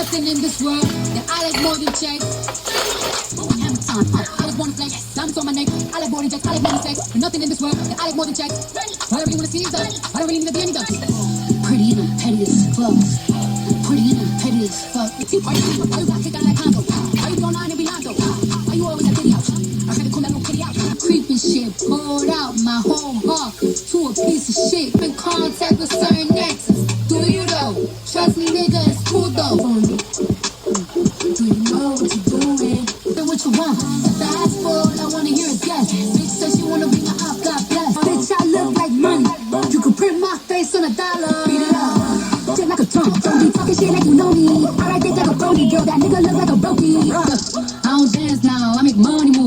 nothing in this world that I like more than Jake. Hamilton, I just wanna flex. Diamonds on my neck. I like more than Jake. I like more than sex. There's nothing in this world that I like more than Jake. All I really wanna see is us. I don't really need to be any ducks. Pretty and petty as fuck. Pretty and petty as fuck. Why you got kicked out like Congo? Why you going on and beyond though? Why you always at pity house? I had to call that no pity out. Creeping shit, poured out my whole heart to a piece of shit. In contact with certain exes. Do you though? Trust me, nigga, it's cool though. Do you know what you're doing? Say what you want. If I ask for all I wanna hear is yes. Bitch says she wanna be my up, God bless. Bitch, I look like money. You can print my face on $1. Beat it up. Shit like a trunk. Don't be talking shit like you know me. I write things like a brody girl. That nigga look like a brokey. I don't dance now. I make money move.